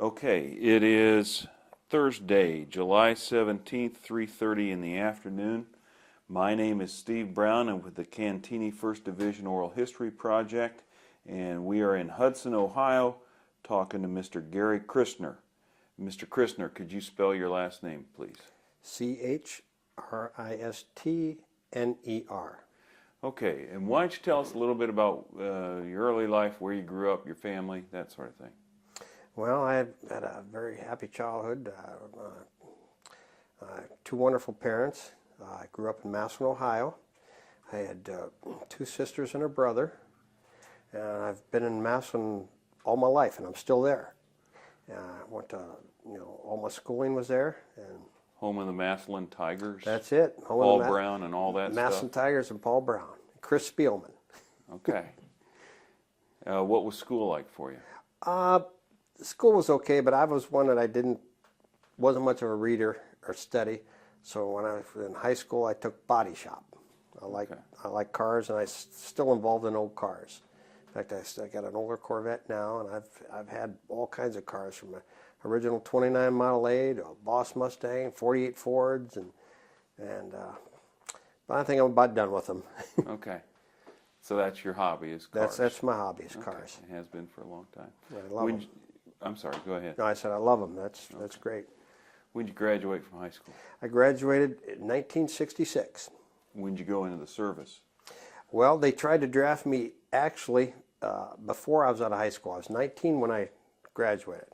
Okay, it is Thursday, July 17th, 3:30 in the afternoon. My name is Steve Brown. I'm with the Cantigny First Division Oral History Project, and we are in Hudson, Ohio, talking to Mr. Gary Christner. Mr. Christner, could you spell your last name, please? Christner. Okay, and why don't you tell us a little bit about your early life, where you grew up, your family, that sort of thing. Well, I had a very happy childhood. Two wonderful parents. I grew up in Massillon, Ohio. I had two sisters and a brother. And I've been in Massillon all my life, and I'm still there. I went to, all my schooling was there. And home of the Massillon Tigers. That's it. Paul Brown and all that Massillon stuff. Tigers and Paul Brown. Chris Spielman. Okay. What was school like for you? School was okay, but I was one that wasn't much of a reader or study. So when I was in high school, I took body shop. I like cars, and I'm still involved in old cars. In fact, I got an older Corvette now, and I've had all kinds of cars, from an original 29 Model A to a Boss Mustang, 48 Fords, but I think I'm about done with them. Okay. So that's your hobby, is cars? That's my hobby, is cars. It has been for a long time. I love them. I'm sorry, go ahead. No, I said I love them. That's great. When did you graduate from high school? I graduated in 1966. When did you go into the service? Well, they tried to draft me actually before I was out of high school. I was 19 when I graduated.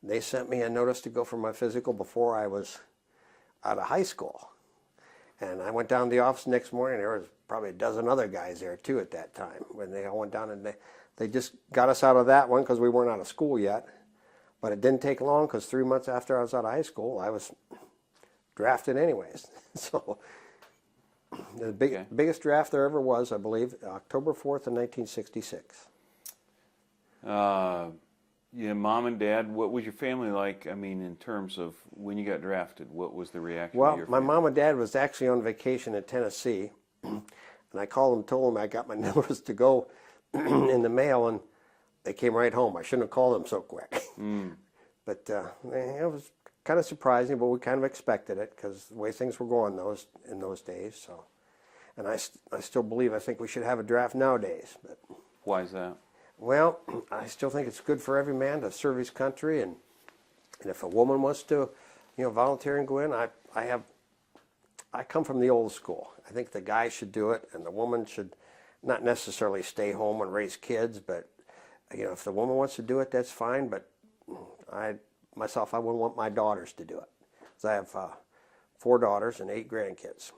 They sent me a notice to go for my physical before I was out of high school. And I went down to the office the next morning. There was probably a dozen other guys there too at that time. When they all went down, and they just got us out of that one because we weren't out of school yet. But it didn't take long, because 3 months after I was out of high school, I was drafted anyways. So the biggest draft there ever was, I believe, October 4th of 1966. Yeah, Mom and Dad, what was your family like? I mean, in terms of when you got drafted, what was the reaction of your family? My mom and dad was actually on vacation in Tennessee, and I called them, told them I got my notice to go in the mail, and they came right home. I shouldn't have called them so quick. But it was kind of surprising, but we kind of expected it, because the way things were going in those days. So, and I still believe, I think we should have a draft nowadays. But why is that? Well, I still think it's good for every man to serve his country, and if a woman wants to, volunteer and go in, I come from the old school. I think the guy should do it, and the woman should not necessarily stay home and raise kids, but if the woman wants to do it, that's fine. But I wouldn't want my daughters to do it, because I have 4 daughters and 8 grandkids.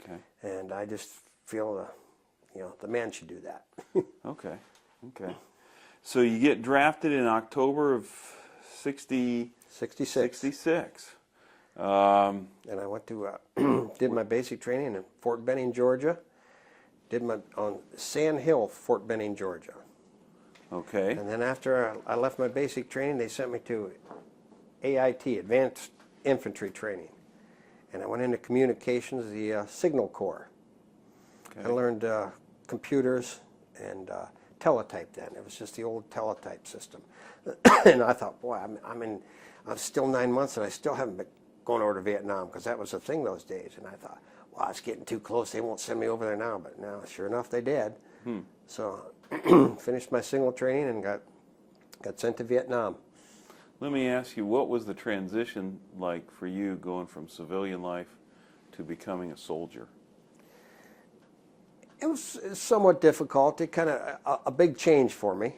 Okay. And I just feel the man should do that. Okay. Okay. So you get drafted in October of 66. And I went to did my basic training in Fort Benning, Georgia. Did on Sand Hill, Fort Benning, Georgia. Okay. And then after I left my basic training, they sent me to AIT, Advanced Infantry Training. And I went into communications, the Signal Corps. Okay. I learned computers and teletype then. It was just the old teletype system. And I thought, boy, I'm still 9 months, and I still haven't been going over to Vietnam, because that was the thing those days. And I thought, wow, it's getting too close. They won't send me over there now. But now, sure enough, they did. So finished my signal training and got sent to Vietnam. Let me ask you, what was the transition like for you, going from civilian life to becoming a soldier? It was somewhat difficult. It kind of a big change for me,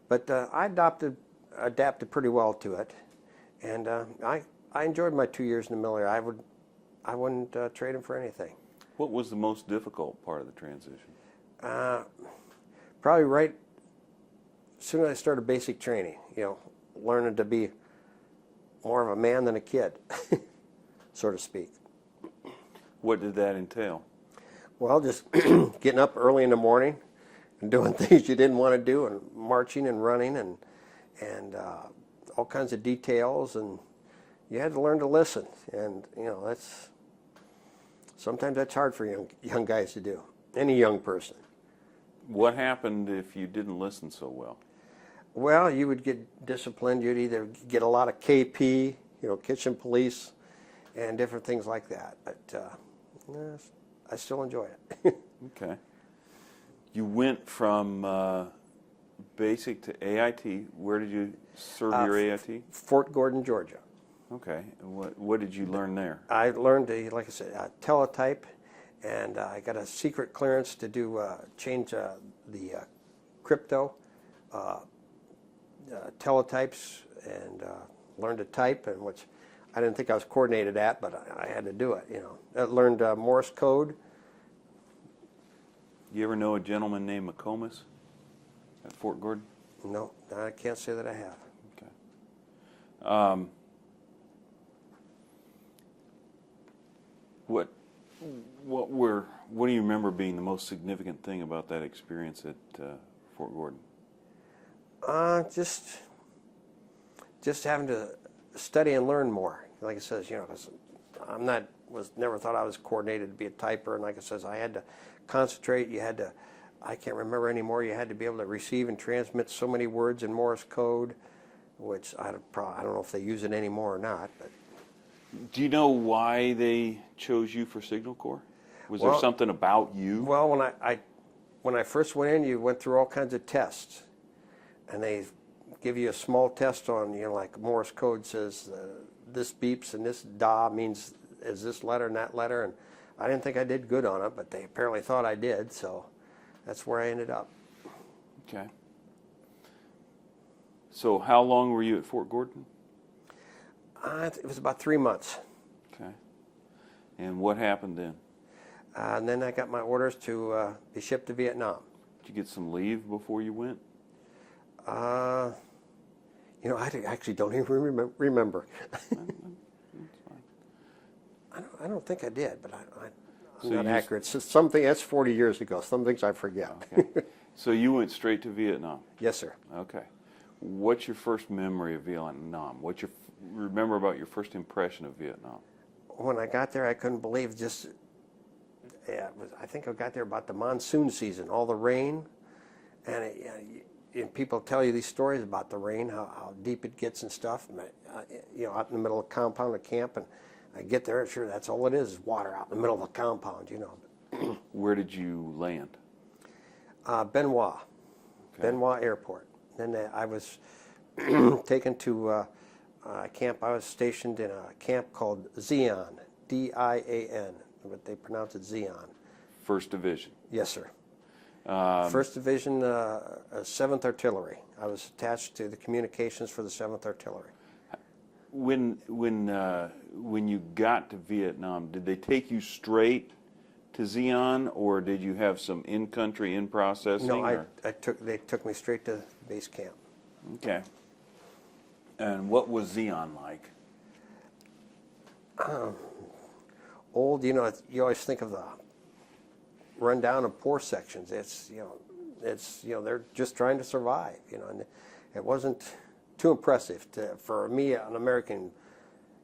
but I adapted pretty well to it, and I enjoyed my 2 years in the military. I wouldn't trade them for anything. What was the most difficult part of the transition? Probably right as soon as I started basic training. Learning to be more of a man than a kid, so to speak. What did that entail? Well, just getting up early in the morning and doing things you didn't want to do, and marching and running and all kinds of details, and you had to learn to listen. And sometimes that's hard for young guys to do. Any young person. What happened if you didn't listen so well? Well, you would get disciplined. You'd either get a lot of KP, kitchen police, and different things like that. But I still enjoy it. Okay. You went from basic to AIT. Where did you serve your AIT? Fort Gordon, Georgia. Okay. And what did you learn there? I learned, like I said, teletype, and I got a secret clearance to do change the crypto teletypes, and learned to type, and which I didn't think I was coordinated at, but I had to do it. I learned Morse code. You ever know a gentleman named McComas at Fort Gordon? No, I can't say that I have. Okay. What do you remember being the most significant thing about that experience at Fort Gordon? Just having to study and learn more. Like I says, 'cause never thought I was coordinated to be a typer, and like I says, I had to concentrate. I can't remember anymore. You had to be able to receive and transmit so many words in Morse code, which I don't know if they use it anymore or not. But Do you know why they chose you for Signal Corps? Was there something about you? Well, when I first went in, you went through all kinds of tests, and they give you a small test on, like Morse code says this beeps and this da means is this letter and that letter, and I didn't think I did good on it, but they apparently thought I did, so that's where I ended up. Okay. So how long were you at Fort Gordon? It was about 3 months. Okay. And what happened then? And then I got my orders to be shipped to Vietnam. Did you get some leave before you went? I actually don't even remember. I don't think I did, but I'm not accurate. So something that's 40 years ago. Some things I forget. Okay. So you went straight to Vietnam? Yes, sir. Okay. What's your first memory of Vietnam? Remember about your first impression of Vietnam? When I got there, I couldn't believe I think I got there about the monsoon season, all the rain, and people tell you these stories about the rain, how deep it gets and stuff. And out in the middle of the compound of camp, and I get there, sure, that's all it is water out in the middle of the compound, Where did you land? Benoit, Okay. Benoit Airport. Then I was taken to a camp. I was stationed in a camp called Zion, D-I-A-N, but they pronounce it Zion. First Division. Yes, sir. First Division, 7th Artillery. I was attached to the communications for the 7th Artillery. When you got to Vietnam, did they take you straight to Zion, or did you have some in-country in-processing? No, they took me straight to base camp. Okay. And what was Zion like? Old, you always think of the rundown of poor sections. It's they're just trying to survive, and it wasn't too impressive for me, an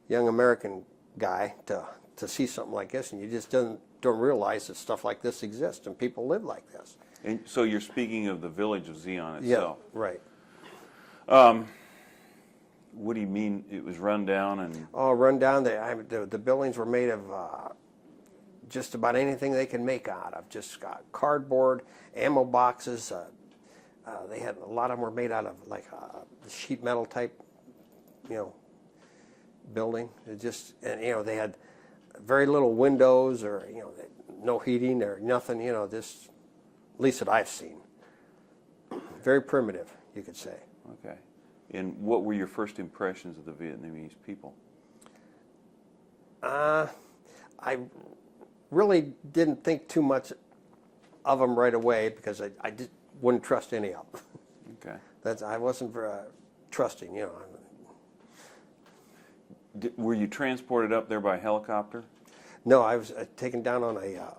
young American guy, to see something like this, and you just don't realize that stuff like this exists and people live like this. And so you're speaking of the village of Zion itself. Yeah, right. What do you mean it was run down? And Run down. The buildings were made of just about anything they can make out of. Just cardboard, ammo boxes. They had a lot of them were made out of like sheet metal type, building. They had very little windows, or no heating or nothing. This, at least that I've seen. Very primitive, you could say. okay. And what were your first impressions of the Vietnamese people? I really didn't think too much of them right away, because I just wouldn't trust any of them. Okay. I wasn't very trusting, Were you transported up there by helicopter? No, I was taken down on a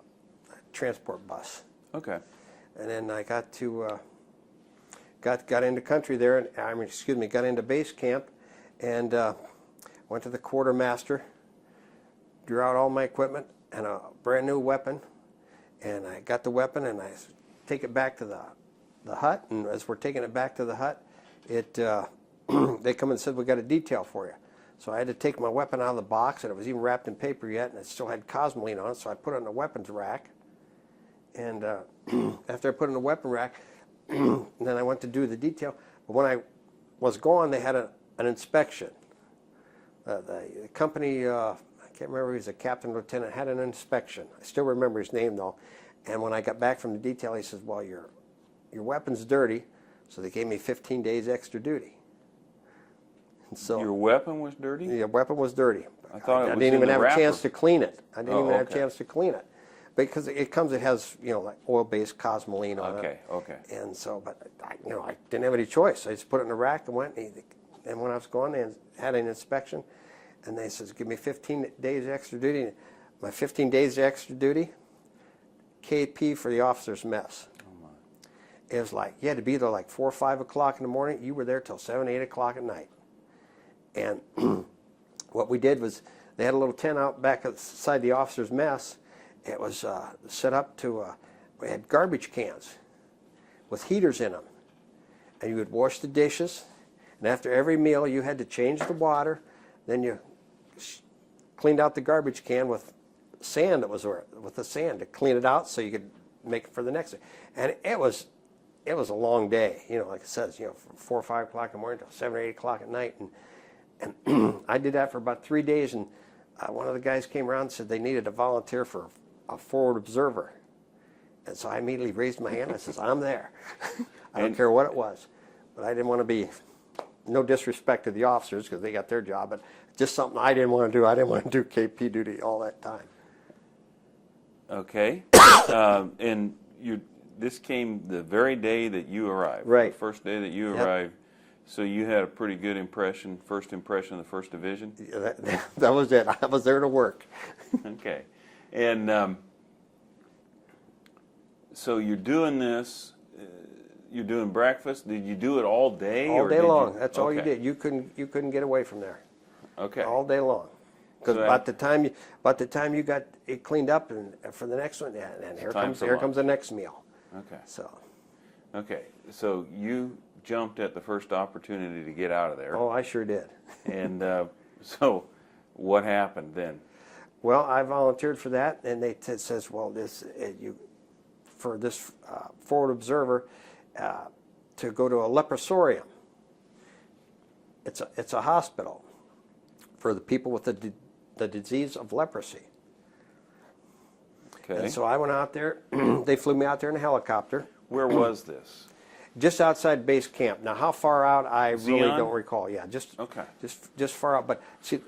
transport bus. Okay. And then I got to got into country there, and got into base camp, and went to the quartermaster, drew out all my equipment and a brand new weapon, and I got the weapon, and I take it back to the hut, and as we're taking it back to the hut, they come and said, we got a detail for you. So I had to take my weapon out of the box, and it was even wrapped in paper yet, and it still had cosmoline on it, so I put it in the weapons rack. And after I put it in the weapon rack, then I went to do the detail. But when I was gone, they had an inspection. The company, I can't remember, he was a captain lieutenant, had an inspection. I still remember his name, though. And when I got back from the detail, he says, well, your weapon's dirty, so they gave me 15 days extra duty. And so your weapon was dirty? the weapon was dirty. I thought it was I didn't even in the have wrapper. a chance to clean it. I didn't even have a okay. chance to clean it. Because it has, like oil-based cosmoline on it. Okay. And so, but I didn't have any choice. I just put it in the rack and went. And when I was gone, they had an inspection, and they says, "Give me 15 days extra duty." My 15 days extra duty, KP for the officers' mess. Oh my. It was like you had to be there like 4 or 5 o'clock in the morning. You were there till 7, 8 o'clock at night. And what we did was they had a little tent out back outside the officers' mess. It was set up to, we had garbage cans with heaters in them. And you would wash the dishes, and after every meal you had to change the water. Then you cleaned out the garbage can with sand that was with the sand to clean it out so you could make it for the next day. And it was a long day, like it says, from 4 or 5 o'clock in the morning till 7 or 8 o'clock at night. And I did that for about 3 days, and one of the guys came around and said they needed a volunteer for a forward observer. And so I immediately raised my hand. I says, I'm there. I don't care what it was. But I didn't want to be, no disrespect to the officers because they got their job, but just something I didn't want to do. I didn't want to do KP duty all that time. Okay. And this came the very day that you arrived. Right. The first day that you Yep. arrived. So you had a pretty good first impression of the 1st Division? Yeah, that was it. I was there to work. Okay. And so you're doing this, you're doing breakfast. Did you do it all day? All or day did long. You? That's all you did. You couldn't get away from there. Okay. All day long. Because So about the time you got it cleaned up and for the next one, yeah, and here Time for comes the next meal. Okay. So, Okay. So you jumped at the first opportunity to get out of there. oh, I sure did. And so what happened then? Well, I volunteered for that, and they says, well, for this forward observer to go to a leprosarium. It's a hospital for the people with the disease of leprosy. Okay. And so I went out there. They flew me out there in a helicopter. Where was this? Just outside base camp. Now, how far out, I really Zion? don't recall. Yeah, just Okay. just far out. But see,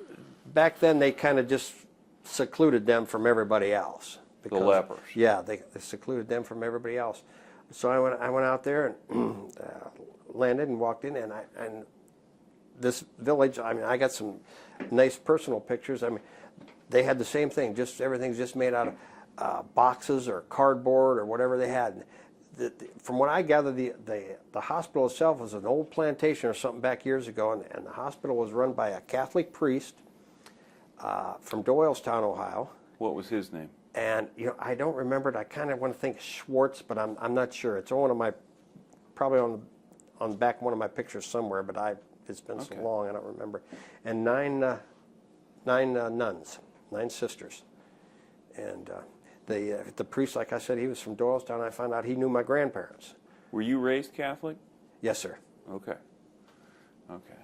back then they kind of just secluded them from everybody else. The lepers. Yeah, they secluded them from everybody else. So I went out there and landed and walked in, and this village. I mean, I got some nice personal pictures. I mean, they had the same thing. Just everything's just made out of boxes or cardboard or whatever they had. From what I gather, the hospital itself was an old plantation or something back years ago, and the hospital was run by a Catholic priest from Doylestown, Ohio. What was his name? And I don't remember it. I kind of want to think Schwartz, but I'm not sure. It's on one of my, probably on the back of one of my pictures somewhere, but it's been so long I don't remember. And nine nuns, 9 sisters, and the priest, like I said, he was from Doylestown. I found out he knew my grandparents. Were you raised Catholic? Yes, sir. Okay. Okay.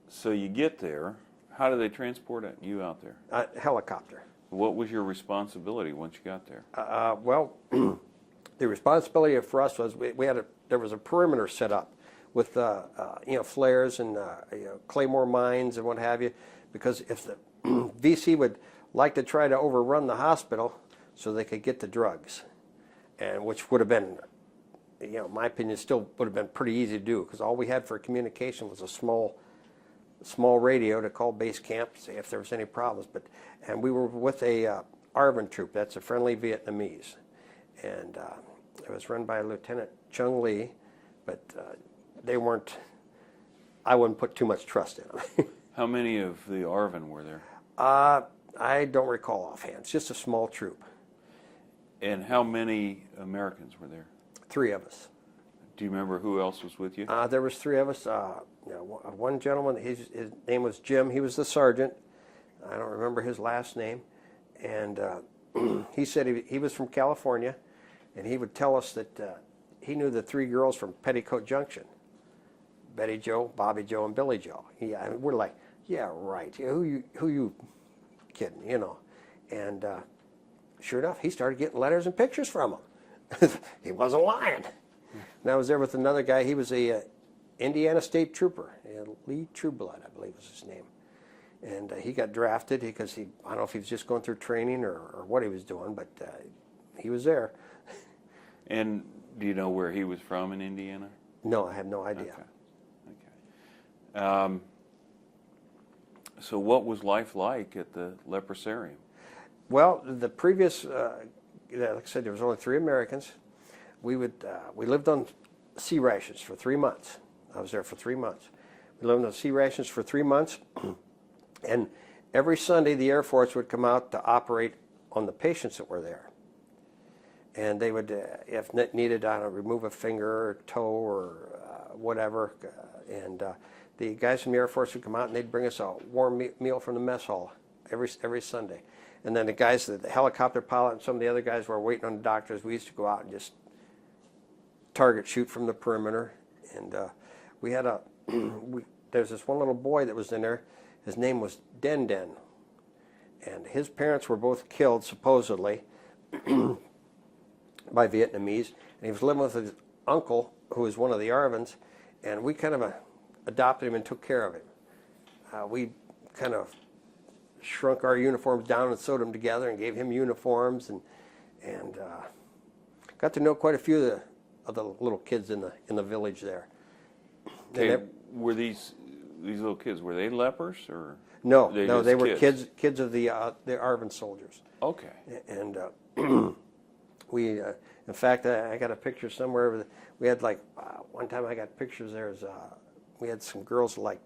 So you get there. How do they transport you out there? Helicopter. What was your responsibility once you got there? Well, the responsibility for us was there was a perimeter set up with flares and claymore mines and what have you, because if the VC would like to try to overrun the hospital so they could get the drugs, and which would have been, in my opinion, still would have been pretty easy to do, because all we had for communication was a small radio to call base camp to see if there was any problems. And we were with a ARVN troop. That's a friendly Vietnamese, and it was run by Lieutenant Chung Lee, but they weren't. I wouldn't put too much trust in them. How many of the ARVN were there? I don't recall offhand. It's just a small troop. And how many Americans were there? 3 of us. Do you remember who else was with you? There was 3 of us. One gentleman, his name was Jim. He was the sergeant. I don't remember his last name. And he said he was from California, and he would tell us that he knew the 3 girls from Petticoat Junction: Betty Joe, Bobby Joe, and Billy Joe. We're like, yeah, right. Who you kidding, you know? And sure enough, he started getting letters and pictures from them. He wasn't lying. And I was there with another guy. He was a Indiana State Trooper, Lee Trueblood, I believe was his name. And he got drafted because I don't know if he was just going through training or what he was doing, but he was there. And do you know where he was from in Indiana? No, I have no idea. Okay. So what was life like at the leprosarium? Well, the previous, like I said, there was only 3 Americans. We lived on sea rations for 3 months. I was there for 3 months. We lived on sea rations for 3 months, and every Sunday the Air Force would come out to operate on the patients that were there. And they would, if needed, remove a finger or toe or whatever. And the guys from the Air Force would come out and they'd bring us a warm meal from the mess hall every Sunday. And then the guys, the helicopter pilot and some of the other guys were waiting on the doctors. We used to go out and just target shoot from the perimeter. And we had there's this one little boy that was in there. His name was Den Den. And his parents were both killed, supposedly, by Vietnamese. And he was living with his uncle, who was one of the Arvins. And we kind of adopted him and took care of him. We kind of shrunk our uniforms down and sewed them together and gave him uniforms, and got to know quite a few of the little kids in the village there. Okay, were these little kids, were they lepers or? No, they were kids of the Arvin soldiers. Okay. And we, in fact, I got a picture somewhere. We had one time I got pictures. We had some girls like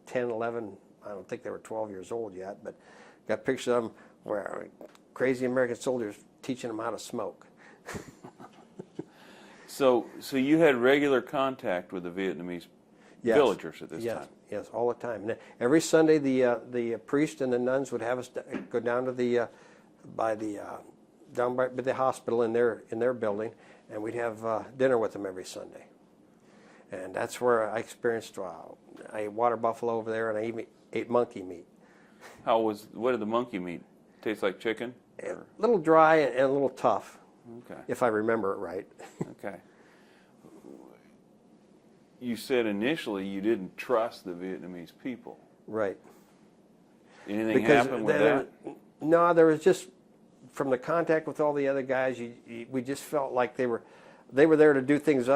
10, 11. I don't think they were 12 years old yet, but got pictures of them where crazy American soldiers teaching them how to smoke. So you had regular contact with the Vietnamese villagers at this time? Yes, all the time. And every Sunday, the priest and the nuns would have us go down to down by the hospital in their building, and we'd have dinner with them every Sunday. And that's where I experienced. I ate water buffalo over there, and I even ate monkey meat. What did the monkey meat taste like? Chicken? A little dry and a little tough. Okay. If I remember it right. Okay. You said initially you didn't trust the Vietnamese people. Right. Anything happened with that? No, there was just, from the contact with all the other guys, we just felt like they were there to do things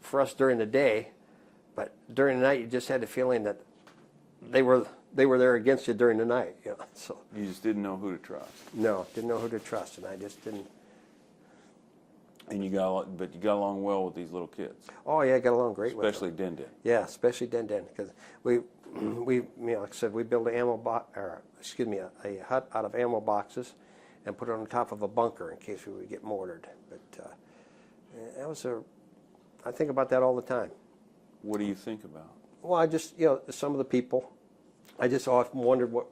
for us during the day, but during the night you just had the feeling that they were there against you during the night. You know, so you just didn't know who to trust. No, didn't know who to trust, and I just didn't. And you got along well with these little kids. Oh yeah, I got along great with them. Especially Den Den. Yeah, especially Den Den, because we like I said, we built a hut out of ammo boxes, and put it on top of a bunker in case we would get mortared. But I think about that all the time. What do you think about? Well, I just, some of the people, I just often wondered what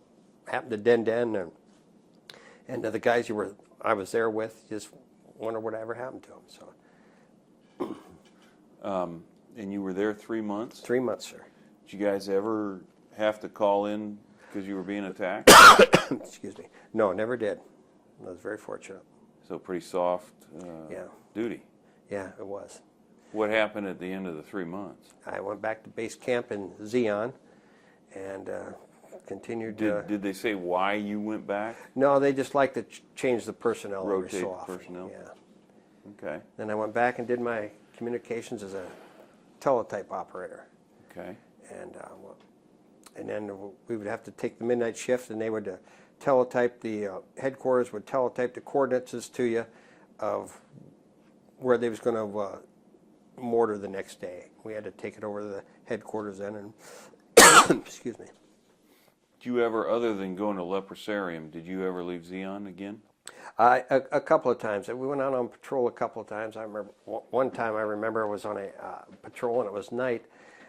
happened to Den Den and the guys I was there with. Just wonder whatever happened to them. So. And you were there 3 months? 3 months, sir. Did you guys ever have to call in because you were being attacked? Excuse me. No, never did. I was very fortunate. So pretty soft duty. Yeah, it was. What happened at the end of the 3 months? I went back to base camp in Zion and continued. Did they say why you went back? No, they just like to change the personnel Rotate every so often. Personnel? Yeah. Okay. Then I went back and did my communications as a teletype operator. Okay. And then we would have to take the midnight shift, and they would teletype, the headquarters would teletype the coordinates to you of where they was going to mortar the next day. We had to take it over to the headquarters then, and excuse me. Did you ever, other than going to Leprosarium, did you ever leave Zion again? A couple of times. We went out on patrol a couple of times. I remember one time I remember I was on a patrol and it was night,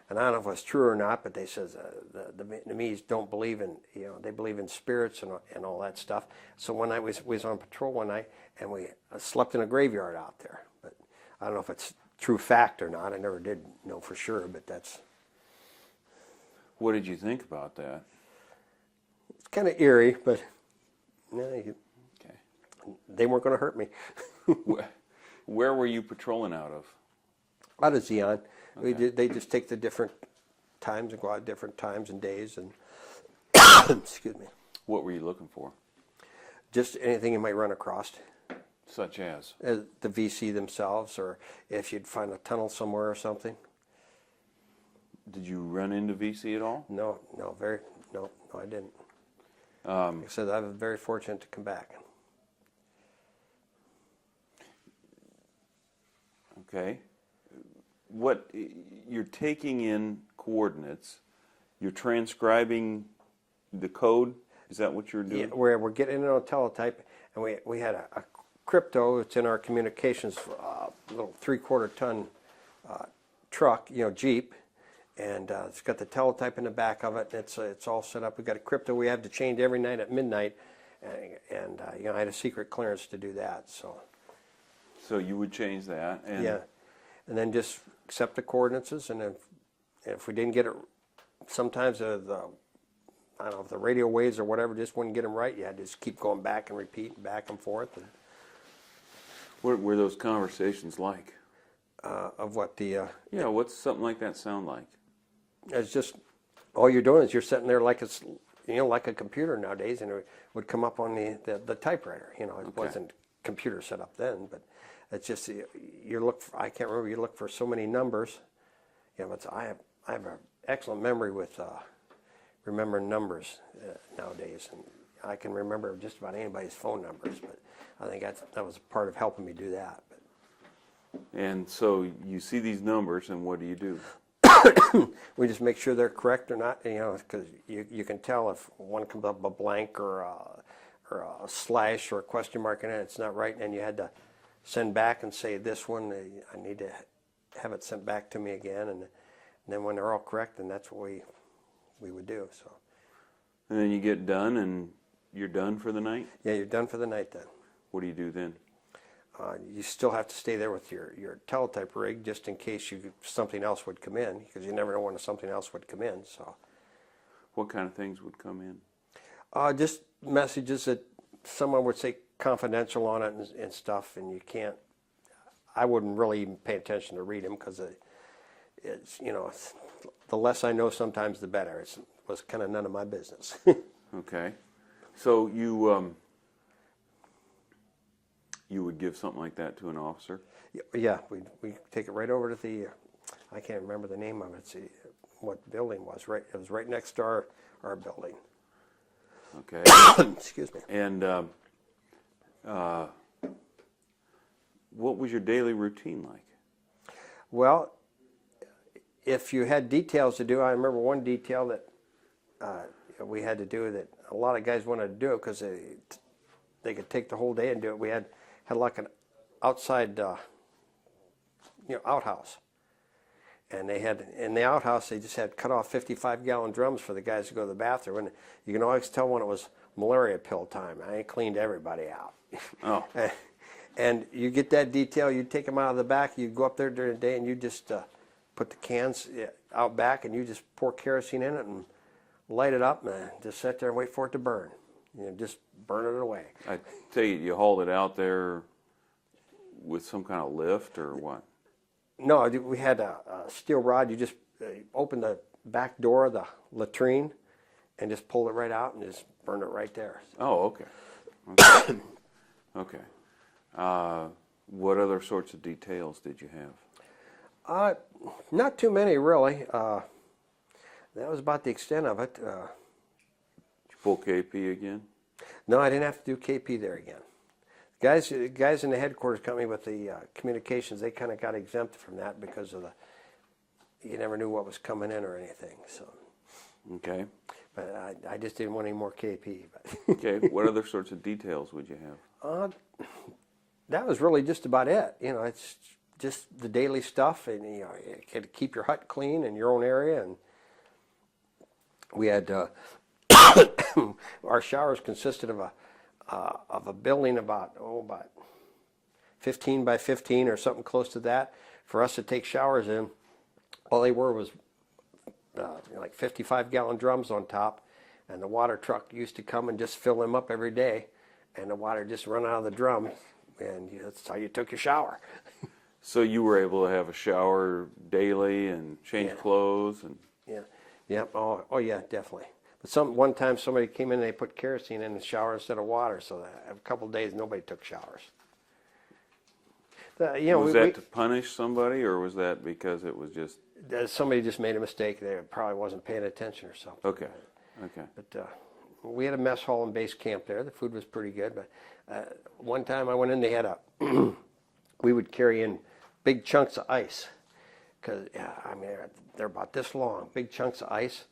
and I don't know if it was true or not, but they says the Vietnamese don't believe in, they believe in spirits and all that stuff. So one night we was on patrol one night and we slept in a graveyard out there. But I don't know if it's true fact or not. I never did know for sure, but that's. What did you think about that? It's kind of eerie, but no, Okay. they weren't going to hurt me. Where were you patrolling out of? Out of Zion. Okay. They just take the different times and go out different times and days and excuse me. What were you looking for? Just anything you might run across. Such as? The VC themselves, or if you'd find a tunnel somewhere or something. Did you run into VC at all? No, I didn't. Like I said, I was very fortunate to come back. Okay. What you're taking in coordinates, you're transcribing the code. Is that what you're doing? Yeah, we're getting it on teletype, and we had a crypto. It's in our communications, little 3/4 ton truck, Jeep, and it's got the teletype in the back of it. It's all set up. We got a crypto we have to change every night at midnight, and I had a secret clearance to do that. So you would change that, and yeah, and then just accept the coordinates, and if we didn't get it, sometimes I don't know if the radio waves or whatever just wouldn't get them right. You had to just keep going back and repeat, back and forth. And, what were those conversations like? of what the Yeah, what's something like that sound like? it's just all you're doing is you're sitting there like it's like a computer nowadays, and it would come up on the typewriter. It wasn't computer set up then, but it's just I can't remember. You look for so many numbers. But I have an excellent memory with remembering numbers nowadays, and I can remember just about anybody's phone numbers. But I think that was a part of helping me do that. And so you see these numbers, and what do you do? We just make sure they're correct or not, because you can tell if one comes up a blank or a slash or a question mark in it, it's not right, and you had to send back and say this one, I need to have it sent back to me again, and then when they're all correct, then that's what we would do. So. And then you get done, and you're done for the night? Yeah, you're done for the night then. What do you do then? You still have to stay there with your teletype rig just in case something else would come in, because you never know when something else would come in. So, what kind of things would come in? Just messages that someone would say confidential on it and stuff, and you can't. I wouldn't really even pay attention to read them because it's the less I know sometimes the better. It was kind of none of my business. Okay, so you would give something like that to an officer? Yeah, we take it right over to the, I can't remember the name of it. See what building was. Right, it was right next to our building. Okay. Excuse me. And what was your daily routine like? Well, if you had details to do, I remember one detail that we had to do that a lot of guys wanted to do it because they could take the whole day and do it. We had like an outside, outhouse. And they had, in the outhouse, they just had cut off 55-gallon drums for the guys to go to the bathroom. And you can always tell when it was malaria pill time. I cleaned everybody out. Oh. And you get that detail, you take them out of the back, you go up there during the day, and you just put the cans out back, and you just pour kerosene in it and light it up, and just sit there and wait for it to burn. Just burn it away. I tell you hauled it out there with some kind of lift or what? No, we had a steel rod. You just open the back door of the latrine and just pull it right out and just burn it right there. Oh, okay. Okay. What other sorts of details did you have? Not too many, really. That was about the extent of it. Did you pull KP again? No, I didn't have to do KP there again. Guys in the headquarters company with the communications, they kind of got exempt from that because of you never knew what was coming in or anything. So. Okay. But I just didn't want any more KP. But Okay. What other sorts of details would you have? That was really just about it. You know, it's just the daily stuff, and you know, you had to keep your hut clean in your own area, and we had our showers consisted of a building about 15 by 15 or something close to that. For us to take showers in, all they were was like 55-gallon drums on top, and the water truck used to come and just fill them up every day, and the water just run out of the drum, and that's how you took your shower. So you were able to have a shower daily and change clothes and. Yeah. Oh yeah, definitely. But one time somebody came in and they put kerosene in the shower instead of water, so that a couple of days nobody took showers. Was that to punish somebody, or was that because it was just somebody just made a mistake? They probably wasn't paying attention or something. Okay. But we had a mess hall and base camp there. The food was pretty good. But one time I went in, they had we would carry in big chunks of ice, because I mean they're about this long, big chunks of ice,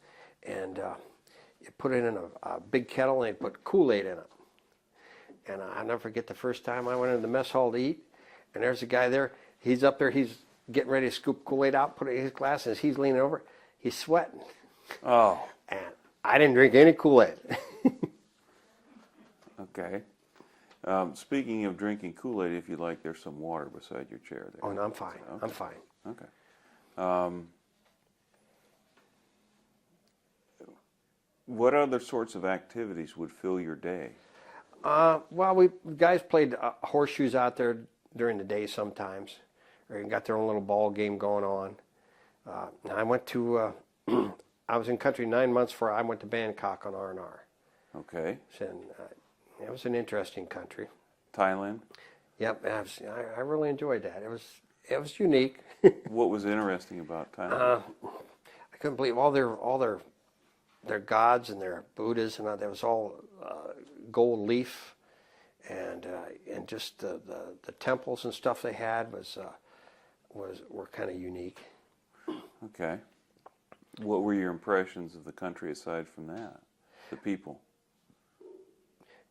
and you put it in a big kettle and you put Kool-Aid in it. And I'll never forget the first time I went into the mess hall to eat, and there's a guy there. He's up there. He's getting ready to scoop Kool-Aid out, put it in his glass, and as he's leaning over, he's sweating. Oh. And I didn't drink any Kool-Aid. Okay. Speaking of drinking Kool-Aid, if you like, there's some water beside your chair there. Oh, no, I'm fine. Okay. I'm fine. Okay. What other sorts of activities would fill your day? Well, we guys played horseshoes out there during the day sometimes, or got their own little ball game going on. I went to, I was in country 9 months before I went to Bangkok on R&R. Okay. And it was an interesting country. Thailand? Yep, I really enjoyed that. It was unique. What was interesting about Thailand? I couldn't believe all their gods and their Buddhas, and that was all gold leaf, and just the temples and stuff they had were kind of unique. Okay. What were your impressions of the country aside from that? The people?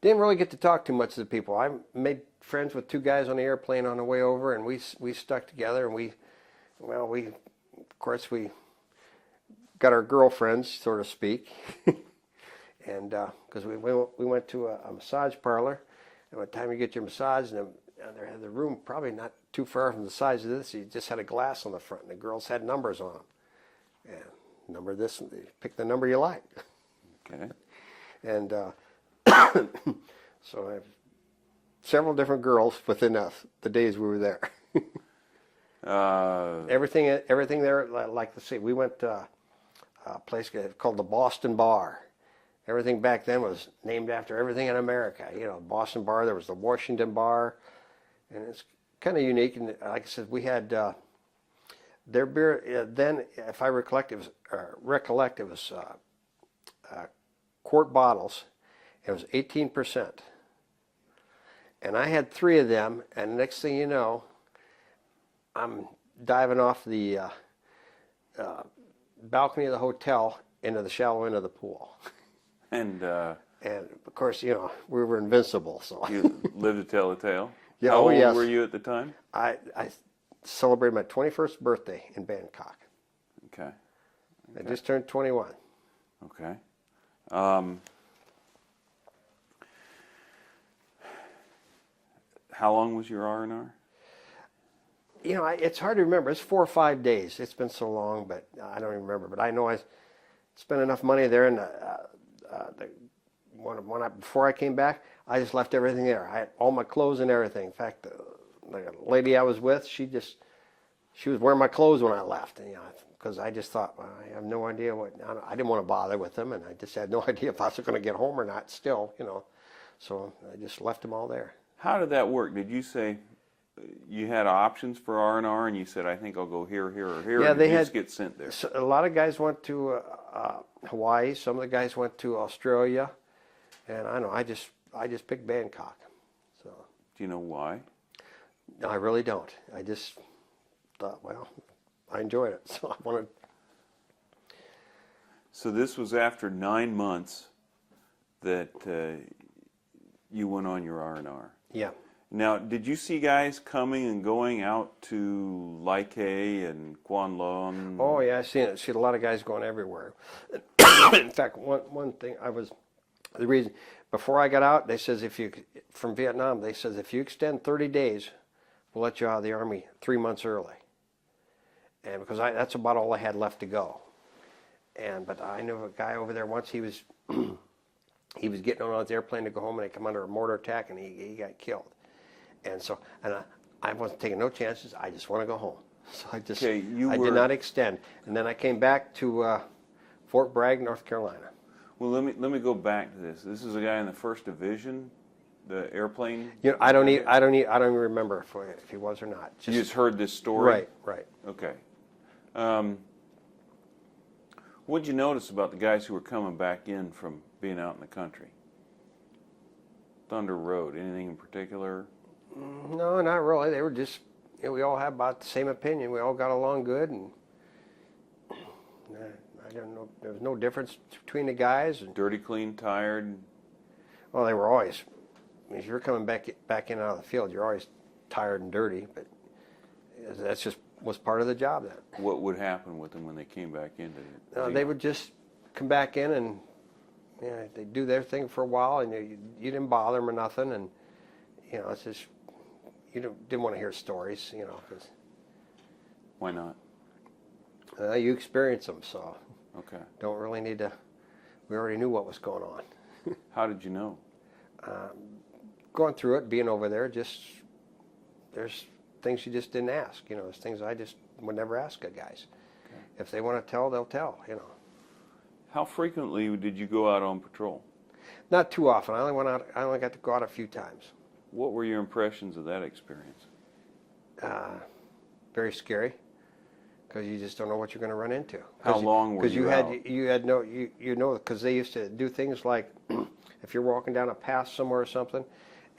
Didn't really get to talk too much to the people. I made friends with two guys on the airplane on the way over, and we stuck together, and we of course we got our girlfriends, so to speak, and because we went to a massage parlor, and by the time you get your massage, and they had the room probably not too far from the size of this, you just had a glass on the front, and the girls had numbers on them, and number this, and pick the number you like. Okay. And so I have several different girls within the days we were there. Everything there, like let's see, we went to a place called the Boston Bar. Everything back then was named after everything in America. You know, Boston Bar. There was the Washington Bar, and it's kind of unique. And like I said, we had their beer. Then, if I recollect, it was quart bottles. It was 18%, and I had 3 of them. And the next thing you know, I'm diving off the balcony of the hotel into the shallow end of the pool. And of course, you know, we were invincible. So you lived to tell a tale. Yeah. How old yes. were you at the time? I celebrated my 21st birthday in Bangkok. Okay. I just turned 21. Okay. How long was your R&R? You know, it's hard to remember. It's 4 or 5 days. It's been so long, but I don't even remember. But I know I spent enough money there, and before I came back, I just left everything there. I had all my clothes and everything. In fact, the lady I was with, she was wearing my clothes when I left, and, you know, because I just thought, well, I have no idea I didn't want to bother with them, and I just had no idea if I was going to get home or not still, you know. So I just left them all there. How did that work? Did you say you had options for R&R, and you said, I think I'll go here, here, or here, yeah, and they you had, just get sent there? So a lot of guys went to Hawaii. Some of the guys went to Australia, and I just picked Bangkok. So. Do you know why? No, I really don't. I just thought, well, I enjoyed it, so I wanted. So this was after 9 months that you went on your R&R. Yeah. Now, did you see guys coming and going out to Laike and Kwanlon? Oh yeah, I seen a lot of guys going everywhere. In fact, one thing the reason before I got out, they says from Vietnam, they says if you extend 30 days, we'll let you out of the Army 3 months early. And because that's about all I had left to go. But I knew a guy over there once. He was he was getting on his airplane to go home, and he come under a mortar attack, and he got killed. And so I wasn't taking no chances. I just want to go home. So I did not extend. And then I came back to Fort Bragg, North Carolina. Well, let me go back to this. This is a guy in the First Division, the airplane. You know, I don't even remember if he was or not. You just heard this story? Right. Okay. What'd you notice about the guys who were coming back in from being out in the country? Thunder Road, anything in particular? No, not really. They were just, we all had about the same opinion. We all got along good, and I don't know. There was no difference between the guys. Dirty, clean, tired? Well, they were always. If you're coming back in out of the field, you're always tired and dirty. But that's just was part of the job then. What would happen with them when they came back into it? They would just come back in and they'd do their thing for a while, and you didn't bother them or nothing, and it's just didn't want to hear stories, because why not? You experience them, so okay. Don't really need to. We already knew what was going on. How did you know? Going through it, being over there, there's things you just didn't ask. There's things I just would never ask the guys. Okay. If they want to tell, they'll tell. How frequently did you go out on patrol? Not too often. I only got to go out a few times. What were your impressions of that experience? Very scary, because you just don't know what you're going to run into. How long were you out? Because you had no, because they used to do things like, if you're walking down a path somewhere or something,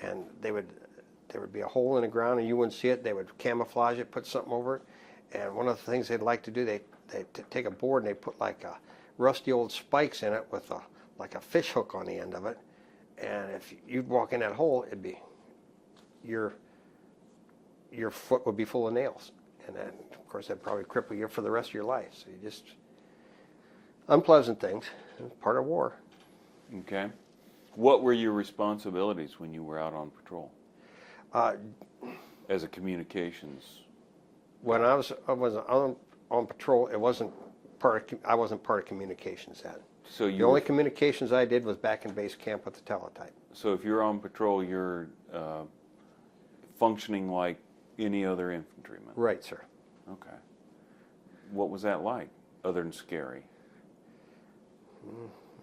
and there would be a hole in the ground and you wouldn't see it, they would camouflage it, put something over it, and one of the things they'd like to do, they take a board and they put like a rusty old spikes in it with like a fish hook on the end of it, and if you'd walk in that hole, it'd be your foot would be full of nails, and then of course that'd probably cripple you for the rest of your life. So you just unpleasant things, part of war. Okay. What were your responsibilities when you were out on patrol? As a communications. When I was on patrol, it wasn't I wasn't part of communications then. So the only communications I did was back in base camp with the teletype. So if you're on patrol, you're functioning like any other infantryman. Right, sir. Okay. What was that like, other than scary?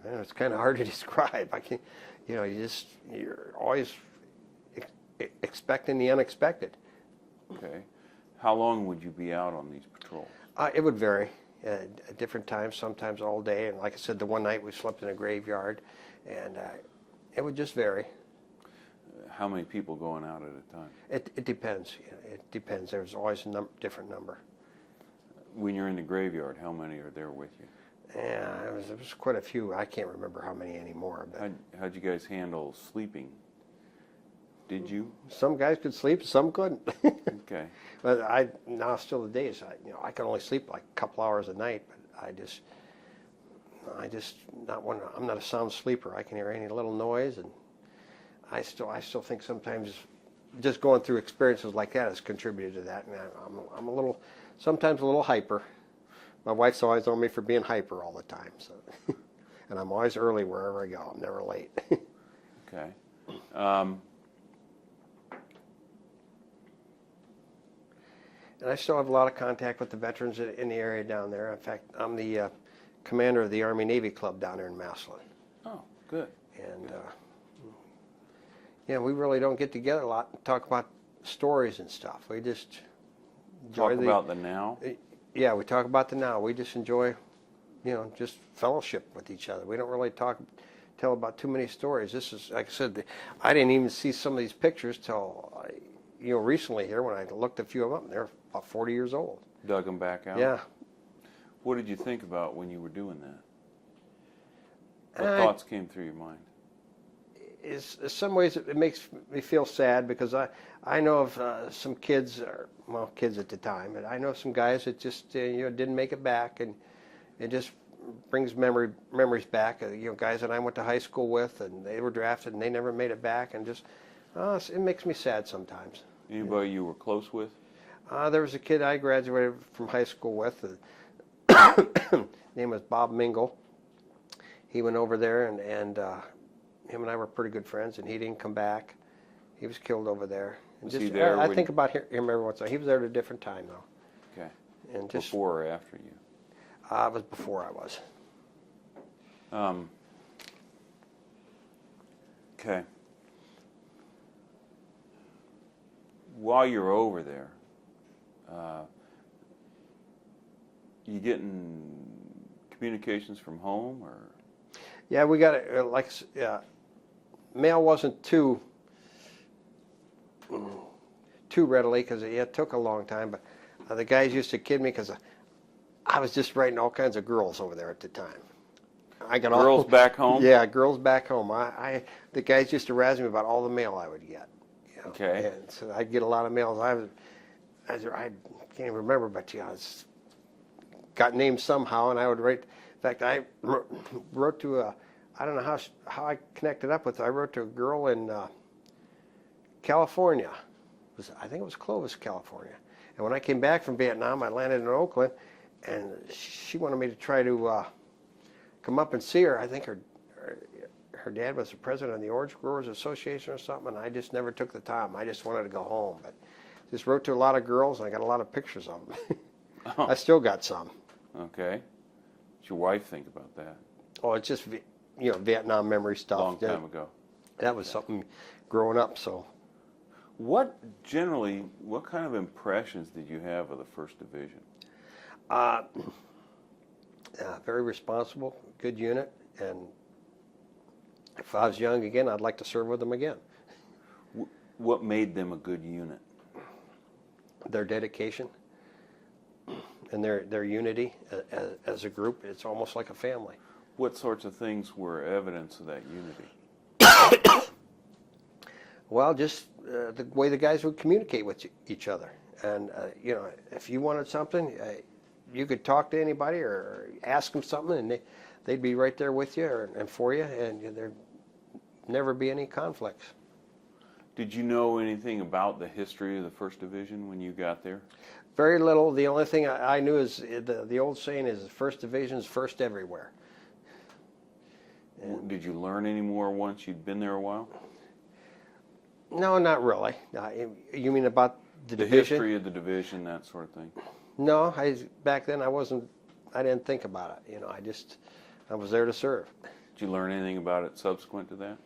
It's kind of hard to describe. I can't, you're always expecting the unexpected. Okay. How long would you be out on these patrols? It would vary at different times, sometimes all day. And like I said, the one night we slept in a graveyard, and it would just vary. How many people going out at a time? It depends. It depends. There's always a different number. When you're in the graveyard, how many are there with you? Yeah, it was quite a few. I can't remember how many anymore. But how'd you guys handle sleeping? Did you? Some guys could sleep, some couldn't. Okay. But now still the days, I can only sleep like a couple hours a night, but I'm not a sound sleeper. I can hear any little noise, and I still think sometimes just going through experiences like that has contributed to that. And I'm sometimes a little hyper. My wife's always on me for being hyper all the time, so and I'm always early wherever I go. I'm never late. Okay. And I still have a lot of contact with the veterans in the area down there. In fact, I'm the commander of the Army-Navy Club down there in Massillon. Oh, good. And we really don't get together a lot and talk about stories and stuff. We just enjoy talk about the now? Yeah, we talk about the now. We just enjoy, just fellowship with each other. We don't really tell about too many stories. This is, like I said, I didn't even see some of these pictures till, recently here when I looked a few of them. They're about 40 years old. Dug them back out? Yeah. What did you think about when you were doing that? What thoughts came through your mind? is in some ways it makes me feel sad because I know of some kids, or, well, kids at the time, and I know some guys that just didn't make it back, and it just brings memories back. Guys that I went to high school with, and they were drafted and they never made it back, and just it makes me sad sometimes. Anybody you were close with? There was a kid I graduated from high school with. Name was Bob Mingle. He went over there, and him and I were pretty good friends, and he didn't come back. He was killed over there. And Was he there I when- think about him every once in a while. He was there at a different time, though. Okay. And just Before or after you? it was before I was. Okay. While you're over there, you getting communications from home, or? Yeah, we got it. Mail wasn't too readily because it took a long time. But the guys used to kid me because I was just writing all kinds of girls over there at the time. I got Girls back home? Yeah, girls back home. The guys used to razz me about all the mail I would get. Okay. And so I'd get a lot of mails. I can't even remember, but I got named somehow, and I would write. In fact, I wrote to I don't know how I connected up with. I wrote to a girl in California. I think it was Clovis, California. And when I came back from Vietnam, I landed in Oakland, and she wanted me to try to come up and see her. I think her dad was the president of the Orange Growers Association or something, and I just never took the time. I just wanted to go home, but just wrote to a lot of girls, and I got a lot of pictures of them. Oh. I still got some. Okay. What's your wife think about that? Oh, it's just Vietnam memory stuff. Long time ago. That was something growing up. So, What kind of impressions did you have of the First Division? very responsible, good unit, and if I was young again, I'd like to serve with them again. What made them a good unit? Their dedication and their unity as a group. It's almost like a family. What sorts of things were evidence of that unity? Well, just the way the guys would communicate with each other. And, if you wanted something, you could talk to anybody or ask them something, and they'd be right there with you and for you, and there'd never be any conflicts. Did you know anything about the history of the First Division when you got there? Very little. The only thing I knew is the old saying is First Division's first everywhere. And Did you learn any more once you'd been there a while? no, not really. You mean about the The division? history of the division, that sort of thing. No, back then I didn't think about it. I was there to serve. Did you learn anything about it subsequent to that?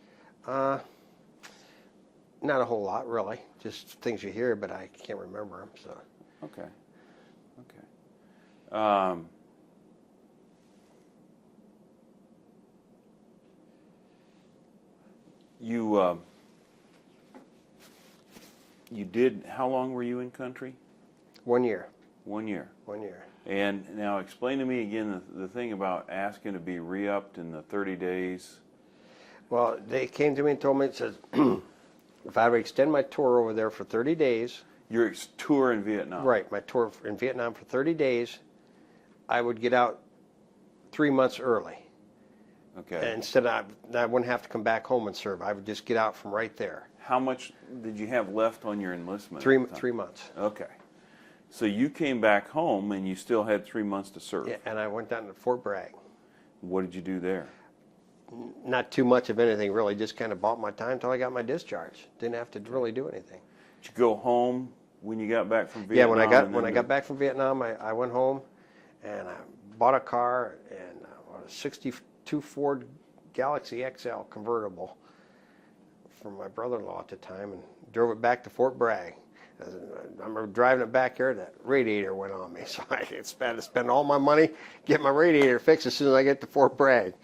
Not a whole lot, really. Just things you hear, but I can't remember them. So. Okay. Okay. You did, how long were you in country? 1 year. 1 year. 1 year. And now explain to me again the thing about asking to be re-upped in the 30 days. Well, they came to me and told me, it says, if I would extend my tour over there for 30 days, Your tour in Vietnam. right, my tour in Vietnam for 30 days, I would get out 3 months early. Okay. And instead I wouldn't have to come back home and serve. I would just get out from right there. How much did you have left on your enlistment? Three at the time? 3 months. Okay. So you came back home and you still had 3 months to serve. Yeah, and I went down to Fort Bragg. What did you do there? Not too much of anything, really. Just kind of bought my time until I got my discharge. Didn't have to really do anything. Did you go home when you got back from Yeah, Vietnam? when I got back from Vietnam, I went home and I bought a car and a 62 Ford Galaxy XL convertible from my brother-in-law at the time, and drove it back to Fort Bragg. I remember driving it back here, that radiator went on me, so I had to spend all my money, get my radiator fixed as soon as I get to Fort Bragg.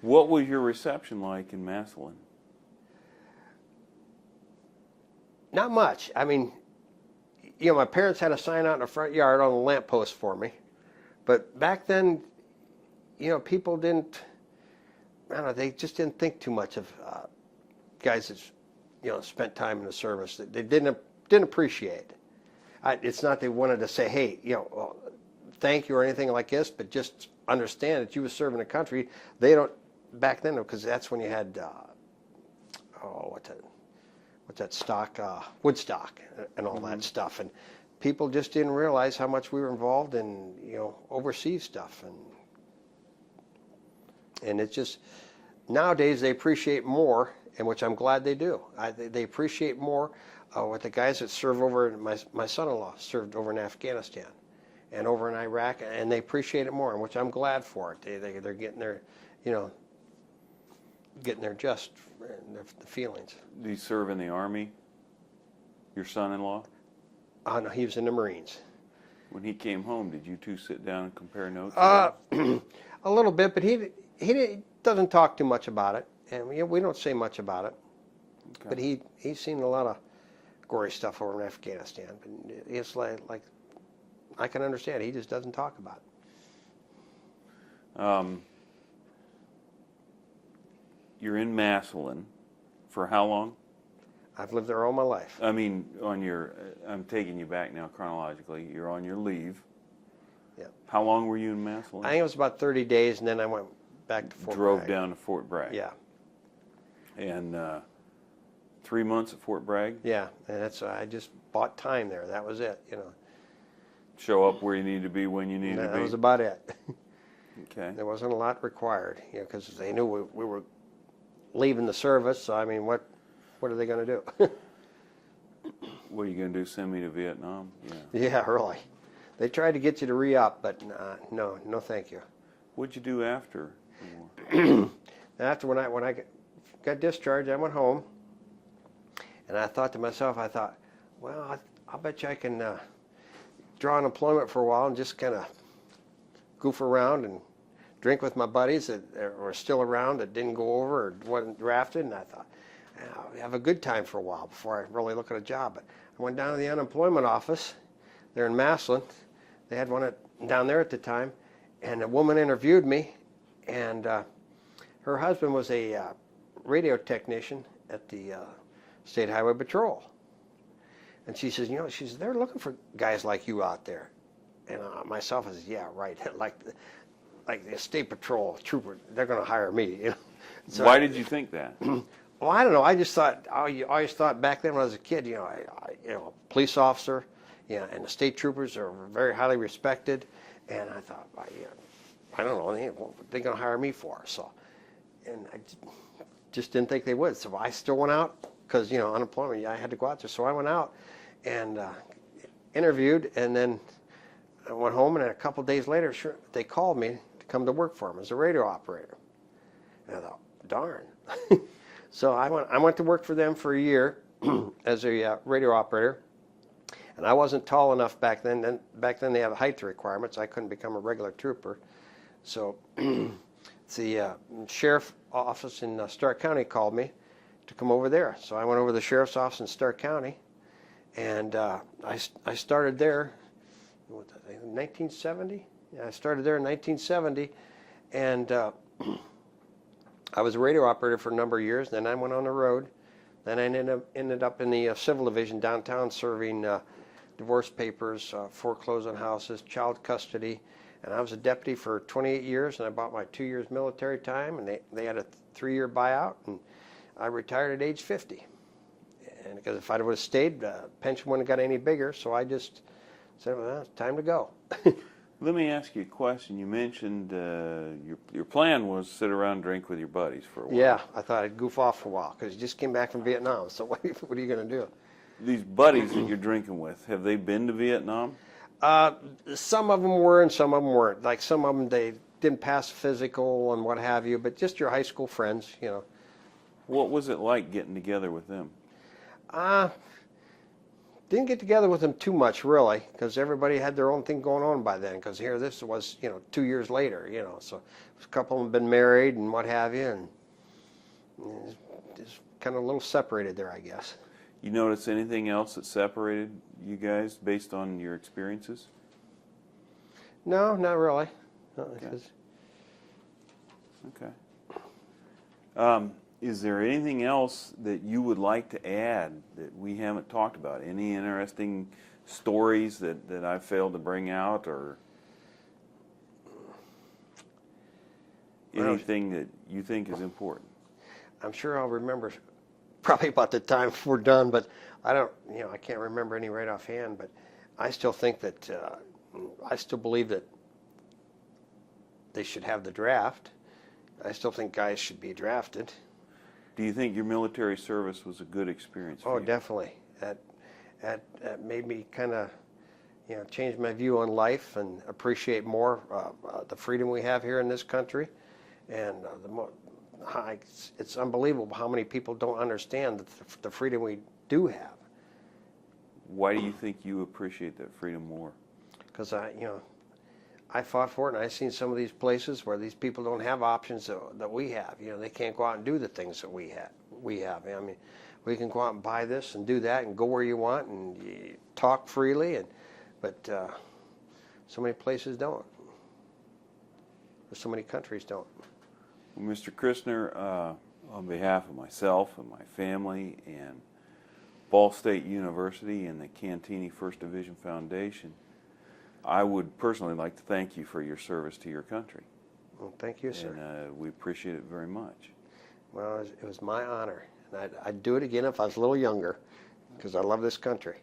What was your reception like in Massillon? Not much. I mean, my parents had a sign out in the front yard on the lamppost for me. But back then, people didn't, I don't know, they just didn't think too much of guys that, you know, spent time in the service that they didn't appreciate. It's not they wanted to say, hey, you know, well, thank you or anything like this, but just understand that you were serving the country. They don't back then, because that's when you had what's that stock, Woodstock, and all that stuff, and people just didn't realize how much we were involved in, you know, overseas stuff, and it's just nowadays they appreciate more, and which I'm glad they do. They appreciate more what the guys that serve over. My son-in-law served over in Afghanistan and over in Iraq, and they appreciate it more, and which I'm glad for it. They're getting their, you know, getting their just the feelings. Did he serve in the Army? Your son-in-law? No, he was in the Marines. When he came home, did you two sit down and compare notes? A little bit, but he doesn't talk too much about it, and we don't say much about it. Okay. But he's seen a lot of gory stuff over in Afghanistan. But it's like I can understand. He just doesn't talk about it. You're in Massillon for how long? I've lived there all my life. I mean, I'm taking you back now chronologically. You're on your leave. Yeah. How long were you in Massillon? I think it was about 30 days, and then I went back to Fort Bragg. Drove down to Fort Bragg. Yeah. And 3 months at Fort Bragg? Yeah, and I just bought time there. That was it, you know. Show up where you need to be when you need to be? That was about it. Okay. There wasn't a lot required, you know, because they knew we were leaving the service, so I mean, what are they going to do? What are you going to do, send me to Vietnam? Yeah. Yeah, really. They tried to get you to re-up, but no thank you. What'd you do after the war? After when I got discharged, I went home, and I thought to myself, well, I'll bet you I can draw unemployment for a while and just kind of goof around and drink with my buddies that were still around that didn't go over or wasn't drafted, and I thought, I'll have a good time for a while before I really look at a job. But I went down to the unemployment office there in Massillon. They had one down there at the time, and a woman interviewed me, and her husband was a radio technician at the State Highway Patrol. And she says, you know, they're looking for guys like you out there. And myself, I said, yeah, right, like the State Patrol trooper, they're going to hire me. You know? So why did you think that? Well, I don't know. I just thought, I always thought back then when I was a kid, you know, police officer, you know, and the state troopers are very highly respected. And I thought, well, you know, I don't know, what they're going to hire me for. So, and I just didn't think they would. So I still went out because, you know, unemployment, I had to go out there. So I went out and interviewed, and then I went home, and a couple days later, they called me to come to work for them as a radio operator. And I thought, darn. So I went to work for them for a year as a radio operator, and I wasn't tall enough back then. Back then they have height requirements. I couldn't become a regular trooper. So the sheriff office in Stark County called me to come over there. So I went over to the sheriff's office in Stark County, and I started there. What was that, 1970? Yeah, I started there in 1970, and I was a radio operator for a number of years. Then I went on the road. Then I ended up in the civil division downtown, serving divorce papers, foreclosed on houses, child custody, and I was a deputy for 28 years. And I bought my 2 years military time, and they had a 3-year buyout, and I retired at age 50. And because if I would have stayed, pension wouldn't have got any bigger. So I just said, well, it's time to go. Let me ask you a question. You mentioned your plan was sit around and drink with your buddies for a while. Yeah, I thought I'd goof off for a while because you just came back from Vietnam. So what are you going to do? These buddies that you're drinking with, have they been to Vietnam? Some of them were and some of them weren't. Like some of them, they didn't pass physical and what have you, but just your high school friends, you know. What was it like getting together with them? Didn't get together with them too much, really, because everybody had their own thing going on by then. Because here, this was, you know, 2 years later, you know. So a couple of them had been married and what have you, and just kind of a little separated there, I guess. You notice anything else that separated you guys based on your experiences? No, not really. No, okay. Is there anything else that you would like to add that we haven't talked about? Any interesting stories that I failed to bring out, or anything that you think is important? I'm sure I'll remember probably about the time we're done, but I don't, I can't remember any right offhand, but I still think that, I still believe that they should have the draft. I still think guys should be drafted. Do you think your military service was a good experience for Oh, you? definitely. That made me kind of, change my view on life and appreciate more the freedom we have here in this country. And it's unbelievable how many people don't understand the freedom we do have. Why do you think you appreciate that freedom more? Because I fought for it, and I've seen some of these places where these people don't have options that we have. They can't go out and do the things that we have. I mean, we can go out and buy this and do that and go where you want and you talk freely, but so many places don't. Or so many countries don't. Well, Mr. Christner, on behalf of myself and my family and Ball State University and the Cantigny First Division Foundation, I would personally like to thank you for your service to your country. Well, thank you, sir. And we appreciate it very much. Well, it was my honor. And I'd do it again if I was a little younger, because I love this country.